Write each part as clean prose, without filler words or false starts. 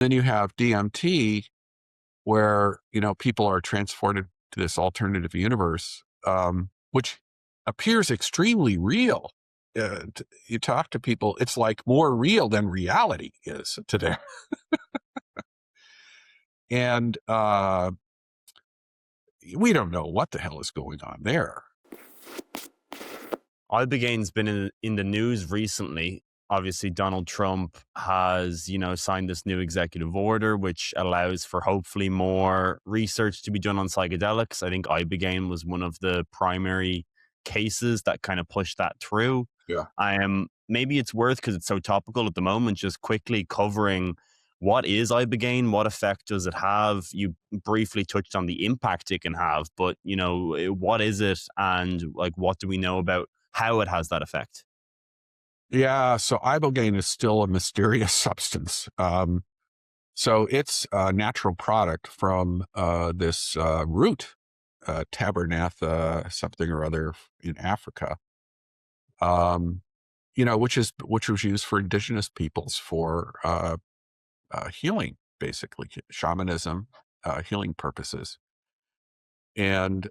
Then you have DMT, where, people are transported to this alternative universe, which appears extremely real. You talk to people, it's like more real than reality is today. And we don't know what the hell is going on there. Ibogaine's been in the news recently. Obviously, Donald Trump has, signed this new executive order, which allows for hopefully more research to be done on psychedelics. I think Ibogaine was one of the primary cases that kind of pushed that through. Yeah. Maybe it's worth, because it's so topical at the moment, just quickly covering what is Ibogaine, what effect does it have? You briefly touched on the impact it can have, but what is it, and like what do we know about how it has that effect? Yeah. So Ibogaine is still a mysterious substance. So it's a natural product from this root, Tabernatha something or other in Africa, which was used for indigenous peoples for healing, basically shamanism, healing purposes. And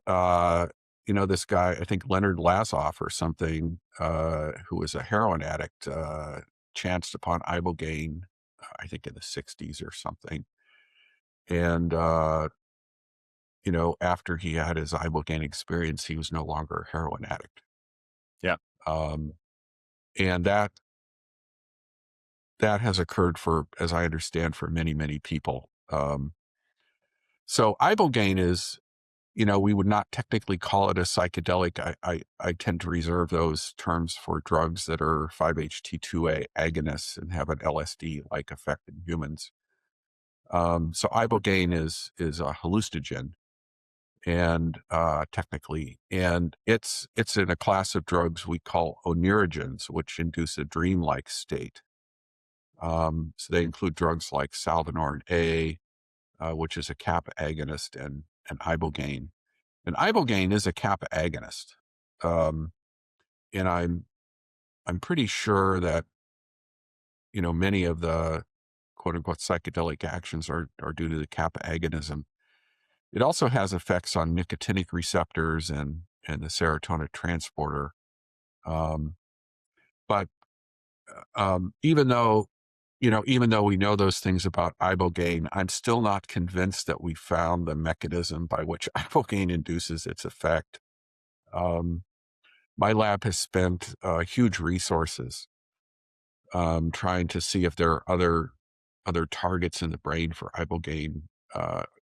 this guy, I think Leonard Lazoff or something, who was a heroin addict, chanced upon Ibogaine, I think in the 60s or something. And, after he had his Ibogaine experience, he was no longer a heroin addict. Yeah. And that has occurred for, as I understand, for many, many people. So Ibogaine is, we would not technically call it a psychedelic. I tend to reserve those terms for drugs that are 5-HT2A agonists and have an LSD-like effect in humans. So Ibogaine is a hallucinogen, and technically, and it's in a class of drugs we call oneirogens, which induce a dreamlike state. So they include drugs like salvinorin A, which is a kappa agonist, and Ibogaine. And Ibogaine is a kappa agonist. And I'm pretty sure that, many of the quote unquote psychedelic actions are due to the kappa agonism. It also has effects on nicotinic receptors and the serotonin transporter. But even though we know those things about Ibogaine, I'm still not convinced that we found the mechanism by which Ibogaine induces its effect. My lab has spent huge resources trying to see if there are other targets in the brain for Ibogaine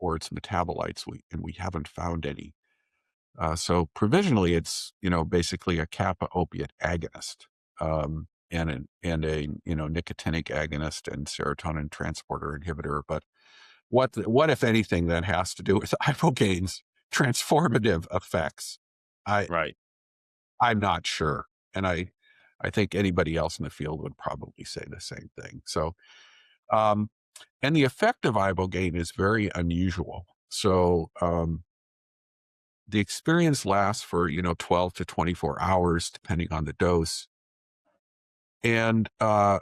or its metabolites. We haven't found any. So provisionally, it's basically a kappa opiate agonist, and a nicotinic agonist and serotonin transporter inhibitor. But what if anything that has to do with Ibogaine's transformative effects? Right. I'm not sure, and I think anybody else in the field would probably say the same thing. So, and the effect of Ibogaine is very unusual. So, the experience lasts for 12 to 24 hours, depending on the dose. And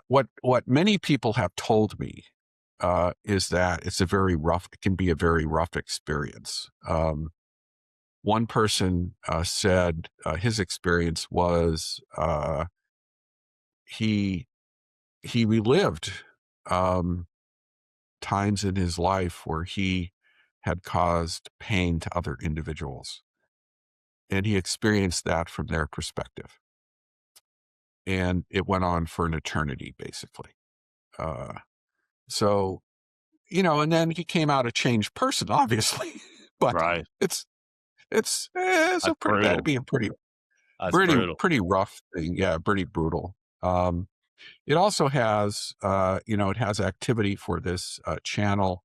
what many people have told me is that it can be a very rough experience. One person said his experience was he relived times in his life where he had caused pain to other individuals, and he experienced that from their perspective. And it went on for an eternity, basically. So, and then he came out a changed person, obviously, but Right. that'd Brutal. be a That's brutal. pretty rough thing. Yeah, pretty brutal. It also has, it has activity for this channel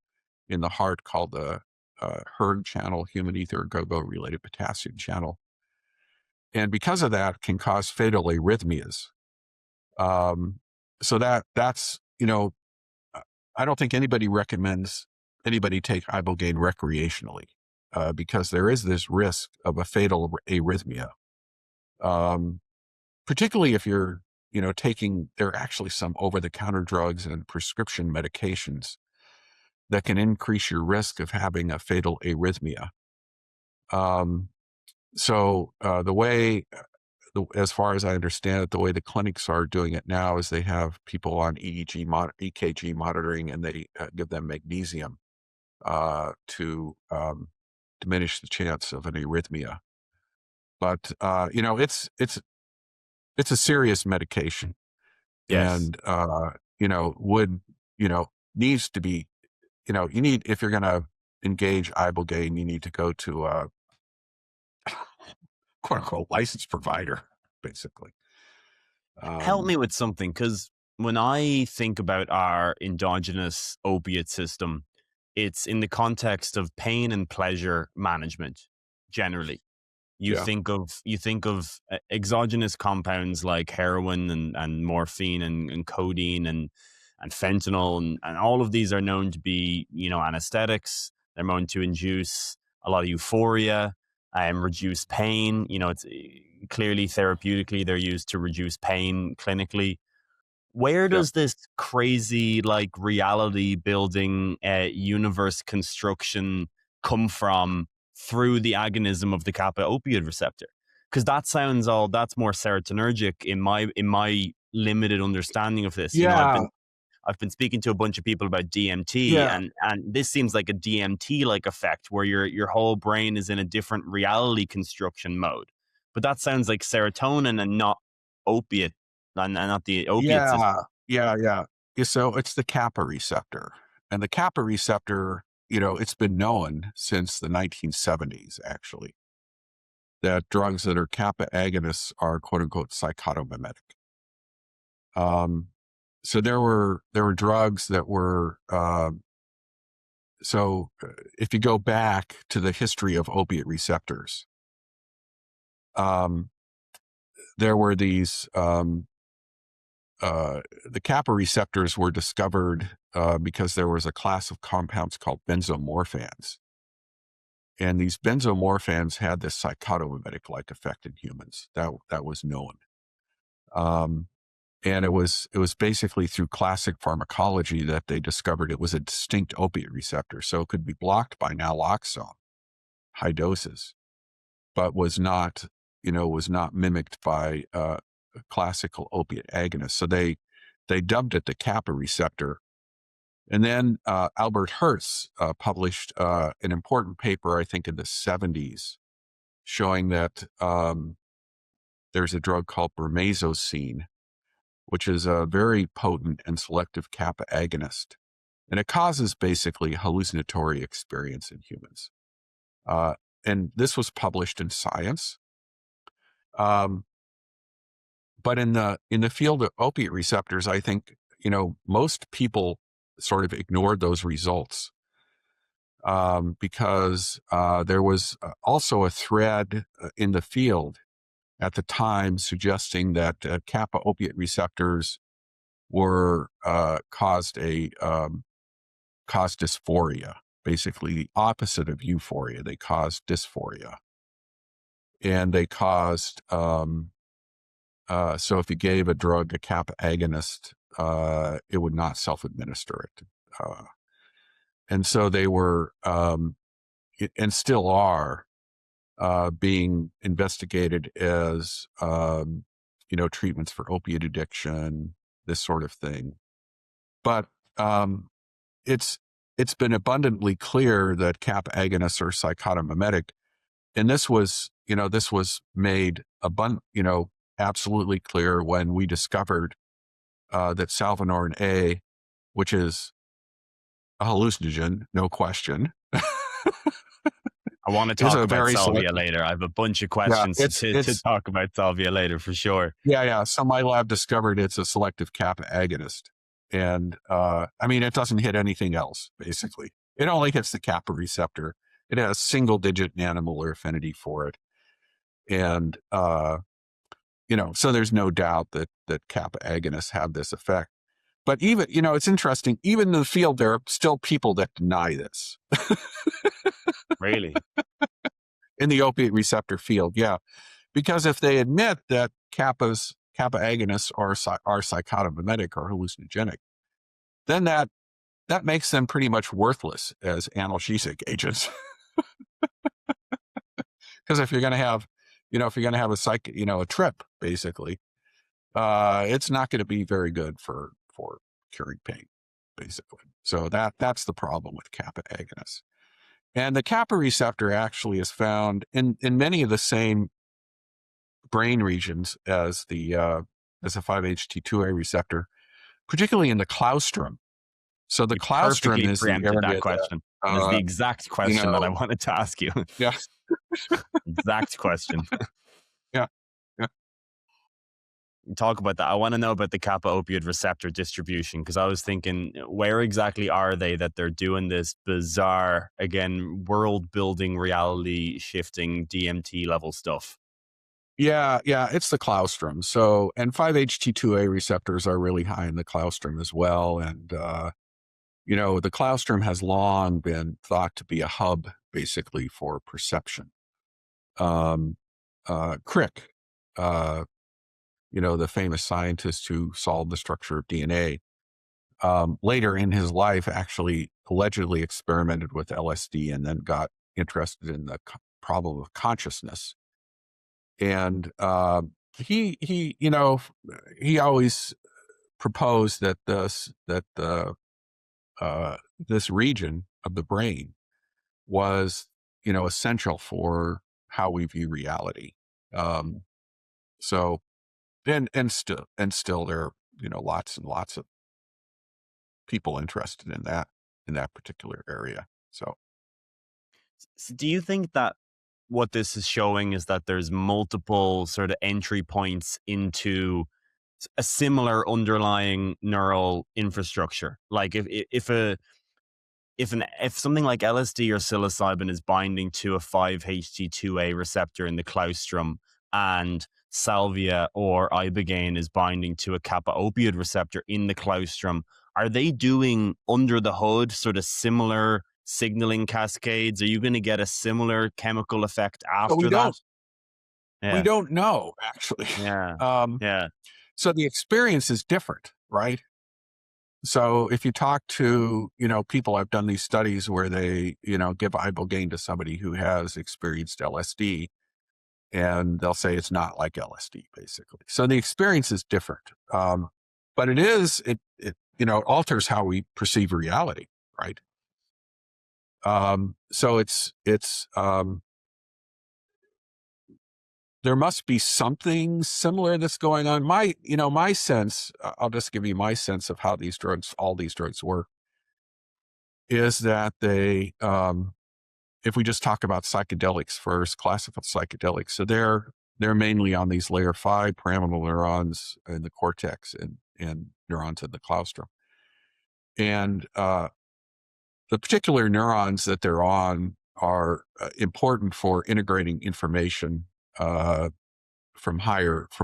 in the heart called the hERG channel, human ether go-go related potassium channel. And because of that, can cause fatal arrhythmias. So that's, I don't think anybody recommends anybody take Ibogaine recreationally, because there is this risk of a fatal arrhythmia. Particularly if you're, taking, there are actually some over-the-counter drugs and prescription medications that can increase your risk of having a fatal arrhythmia. So the way, as far as I understand it, the way the clinics are doing it now is they have people on EKG monitoring, and they give them magnesium to diminish the chance of an arrhythmia. But it's a serious medication, Yes. and needs to be, if you're going to engage Ibogaine, you need to go to a quote unquote licensed provider, basically. Help me with something, because when I think about our endogenous opiate system, it's in the context of pain and pleasure management generally. Yeah, You think of exogenous compounds like heroin and morphine and codeine and fentanyl, and all of these are known to be, anesthetics. They're known to induce a lot of euphoria and reduce pain. It's clearly therapeutically they're used to reduce pain clinically. Where yeah, does this crazy like reality building universe construction come from through the agonism of the kappa opioid receptor? Because that's more serotonergic in my limited understanding of this. yeah, I've been speaking to a bunch of people about DMT, yeah, and this seems like a DMT like effect where your whole brain is in a different reality construction mode. But that sounds like serotonin and not opiate, and not the opiate yeah, system. yeah. So it's the kappa receptor, and the kappa receptor, it's been known since the 1970s, actually, that drugs that are kappa agonists are quote unquote psychotomimetic. So there were drugs that were if you go back to the history of opiate receptors, um, there were these the kappa receptors were discovered because there was a class of compounds called benzomorphans, and these benzomorphans had this psychotomimetic-like effect in humans. That was known. And it was basically through classic pharmacology that they discovered it was a distinct opiate receptor, so it could be blocked by naloxone, high doses, but was not mimicked by classical opiate agonists. So they dubbed it the kappa receptor. And then Albert Hertz published an important paper, I think in the 70s, showing that there's a drug called bromazocine, which is a very potent and selective kappa agonist. And it causes basically hallucinatory experience in humans. And this was published in Science. Um, but in the field of opiate receptors, I think, most people sort of ignored those results because there was also a thread in the field at the time suggesting that kappa opiate receptors were caused dysphoria, basically the opposite of euphoria. They caused dysphoria, and they caused so if you gave a drug a kappa agonist, it would not self-administer it, and so they were and still are being investigated as treatments for opiate addiction, this sort of thing. But it's it's been abundantly clear that kappa agonists are psychotomimetic, and this was made absolutely clear when we discovered that salvinorin A, which is a hallucinogen, no question, I want to is talk a about very salvia selective. later. I have a bunch of Yeah, questions it's to it's talk about salvia later for sure. yeah. So my lab discovered it's a selective kappa agonist, and I mean it doesn't hit anything else. Basically, it only hits the kappa receptor. It has single-digit nanomolar affinity for it, and so there's no doubt that kappa agonists have this effect. But even, it's interesting. Even in the field, there are still people that deny this Really? in the opiate receptor field. Yeah, because if they admit that kappa agonists are psychotomimetic or hallucinogenic, then that that makes them pretty much worthless as analgesic agents. Because if you're going to have, if you're going to have a trip, basically, it's not going to be very good for curing pain, basically. So that's the problem with kappa agonists. And the kappa receptor actually is found in many of the same brain regions as the 5-HT2A receptor, particularly in the claustrum. So the You claustrum perfectly is the preempted that area that, question. That is the exact you question that I know, wanted to ask you. yeah, Exact question. yeah, yeah. Talk about that. I want to know about the kappa opioid receptor distribution, because I was thinking, where exactly are they that they're doing this bizarre, again, world building, reality shifting DMT level stuff? Yeah, it's the claustrum. So, and 5-HT2A receptors are really high in the claustrum as well. And, the claustrum has long been thought to be a hub, basically, for perception. Crick, the famous scientist who solved the structure of DNA, later in his life actually allegedly experimented with LSD and then got interested in the problem of consciousness. And he always proposed that this region of the brain was essential for how we view reality. Um, so and still there are lots and lots of people interested in that particular area. So So do you think that what this is showing is that there's multiple sort of entry points into a similar underlying neural infrastructure? Like if something like LSD or psilocybin is binding to a 5-HT2A receptor in the claustrum, and Salvia or Ibogaine is binding to a kappa opioid receptor in the claustrum, are they doing under the hood sort of similar signaling cascades? Are you going to get a similar chemical effect but we after that? don't we Yeah, don't know actually. yeah, um, yeah. so the experience is different, right? So if you talk to, people, I've done these studies where they, give Ibogaine to somebody who has experienced LSD, and they'll say it's not like LSD, basically. So the experience is different. But it alters how we perceive reality, right? So there must be something similar that's going on. My sense, I'll just give you my sense of how all these drugs work, is that if we just talk about psychedelics first, classical psychedelics, so they're mainly on these layer 5 pyramidal neurons in the cortex and neurons in the claustrum. And the particular neurons that they're on are important for integrating information from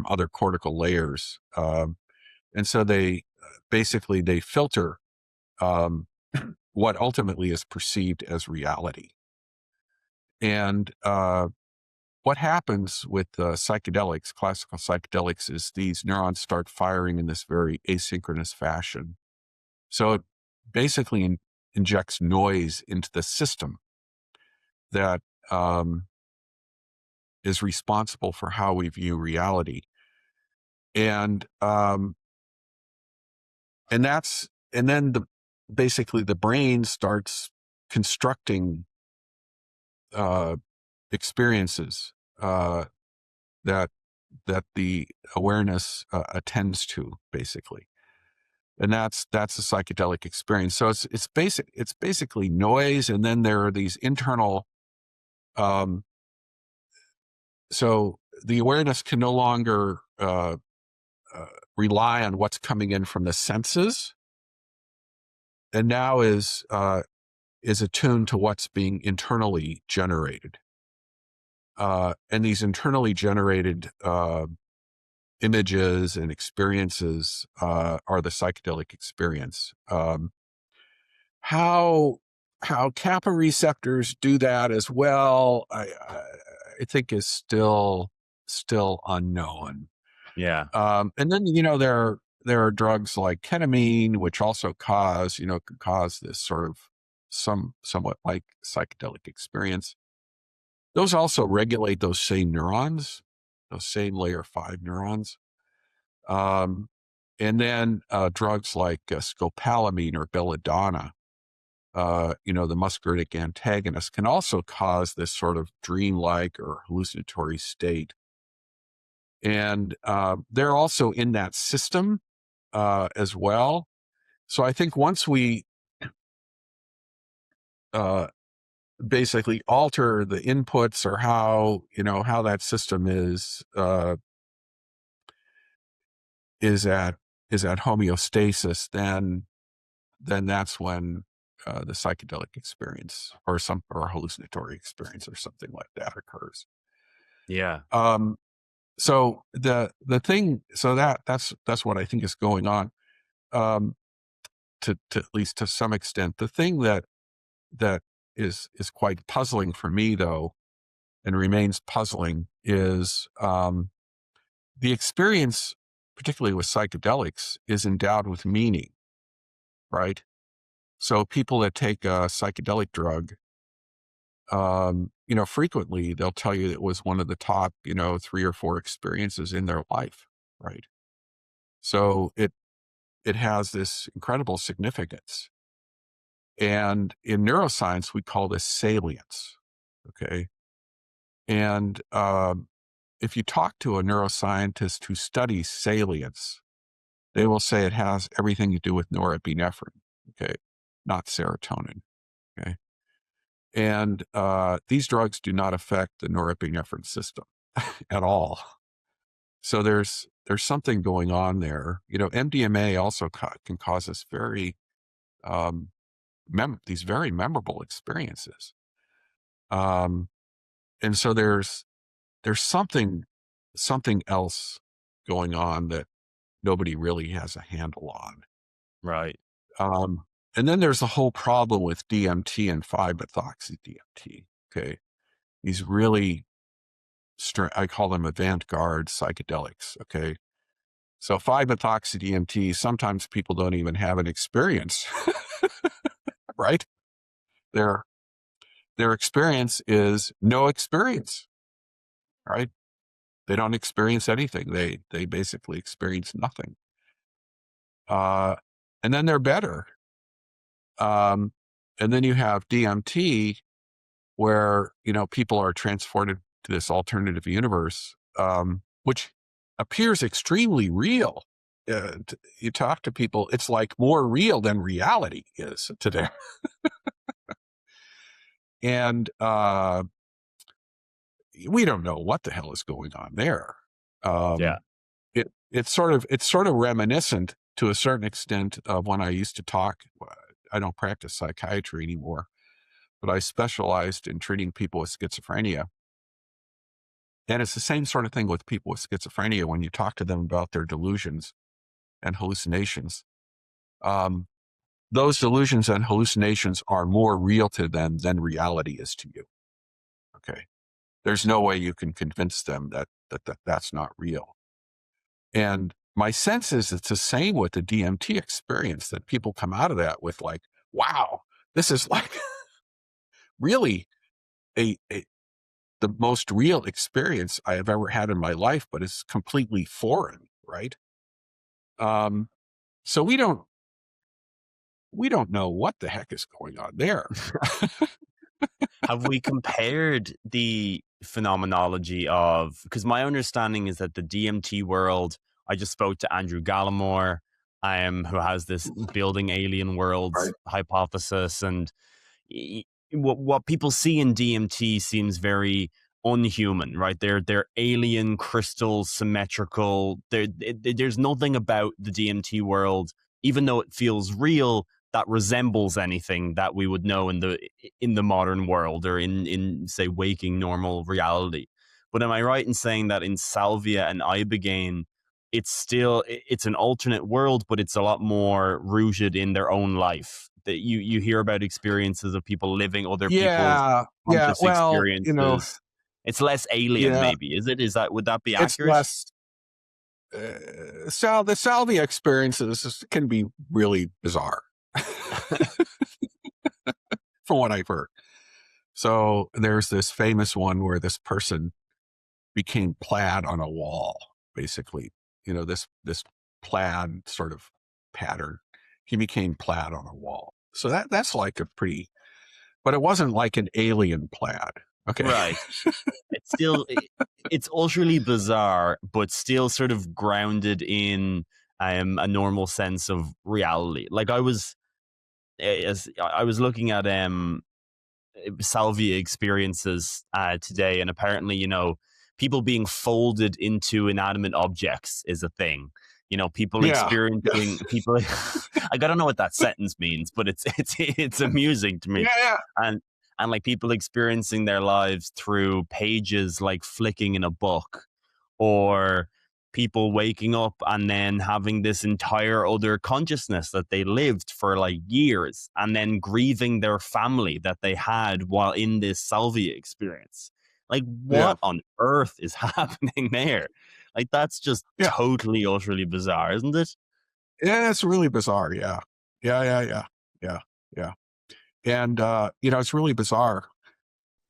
other cortical layers. And so they basically they filter um, what ultimately is perceived as reality. And what happens with psychedelics, classical psychedelics, is these neurons start firing in this very asynchronous fashion. So it basically injects noise into the system that is responsible for how we view reality. And then basically the brain starts constructing experiences that the awareness attends to, basically, and that's a psychedelic experience. So it's basically noise, and then there are these internal. Um, so the awareness can no longer rely on what's coming in from the senses, and now is attuned to what's being internally generated. And these internally generated images and experiences are the psychedelic experience. How kappa receptors do that as well, I think is still unknown. Yeah. And then there are drugs like ketamine, which also could cause this sort of somewhat like psychedelic experience. Those also regulate those same neurons, those same layer 5 neurons. And then drugs like scopolamine or belladonna, the muscarinic antagonist, can also cause this sort of dreamlike or hallucinatory state. And they're also in that system as well. So I think once we basically alter the inputs or how that system is at homeostasis, then that's when the psychedelic experience or hallucinatory experience or something like that occurs. Yeah. So the thing, so that's what I think is going on. To at least to some extent, the thing that is quite puzzling for me, though, and remains puzzling, is the experience, particularly with psychedelics, is endowed with meaning, right? So people that take a psychedelic drug, frequently they'll tell you it was one of the top, 3 or 4 experiences in their life, right? So it has this incredible significance. And in neuroscience, we call this salience, okay? And if you talk to a neuroscientist who studies salience, they will say it has everything to do with norepinephrine, okay, not serotonin, okay? And these drugs do not affect the norepinephrine system at all. So there's something going on there. MDMA also can cause us these very memorable experiences. And so there's something else going on that nobody really has a handle on. Right. And then there's the whole problem with DMT and 5-methoxy-DMT. Okay, these really I call them avant-garde psychedelics. Okay, so 5-methoxy-DMT, sometimes people don't even have an experience, right? Their experience is no experience, right? They don't experience anything. They basically experience nothing. And then they're better. And then you have DMT, where people are transported to this alternative universe, which appears extremely real. You talk to people, it's like more real than reality is to them. And we don't know what the hell is going on there. Yeah. It's sort of reminiscent to a certain extent of when I used to talk. I don't practice psychiatry anymore, but I specialized in treating people with schizophrenia. And it's the same sort of thing with people with schizophrenia. When you talk to them about their delusions and hallucinations, those delusions and hallucinations are more real to them than reality is to you. Okay. There's no way you can convince them that that's not real. And my sense is it's the same with the DMT experience, that people come out of that with like, wow, this is like really the most real experience I have ever had in my life, but it's completely foreign, right? So we don't know what the heck is going on there. Have we compared the phenomenology of, because my understanding is that the DMT world, I just spoke to Andrew Gallimore, who has this building alien worlds Right. hypothesis, and what people see in DMT seems very unhuman, right? They're alien, crystal, symmetrical. There's nothing about the DMT world, even though it feels real, that resembles anything that we would know in the modern world or in say waking normal reality. But am I right in saying that in Salvia and Ibogaine, it's an alternate world, but it's a lot more rooted in their own life? That you hear about experiences of people living other people's Yeah. conscious Well, experiences. It's less alien, yeah, maybe. Would that be it's accurate? less. So the salvia experiences can be really bizarre, from what I've heard. So there's this famous one where this person became plaid on a wall, basically. This plaid sort of pattern. He became plaid on a wall. So that's like a pretty, but it wasn't like an alien plaid. Okay. Right. It's still, it's ultraly bizarre, but still sort of grounded in a normal sense of reality. Like as I was looking at Salvia experiences today, and apparently, people being folded into inanimate objects is a thing. People Yeah. experiencing people. I gotta know what that sentence means, but it's amusing to me. Yeah. Yeah. And like people experiencing their lives through pages like flicking in a book, or people waking up and then having this entire other consciousness that they lived for like years, and then grieving their family that they had while in this salvia experience. Like, Yeah. what on earth is happening there? Like, that's just Yeah. totally, utterly bizarre, isn't it? Yeah. It's really bizarre. Yeah. Yeah. Yeah. Yeah. Yeah. Yeah. And, it's really bizarre.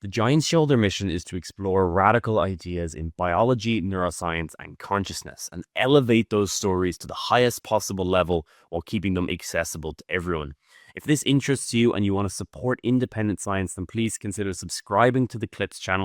The Giant Shoulder mission is to explore radical ideas in biology, neuroscience, and consciousness, and elevate those stories to the highest possible level while keeping them accessible to everyone. If this interests you and you want to support independent science, then please consider subscribing to the Clips channel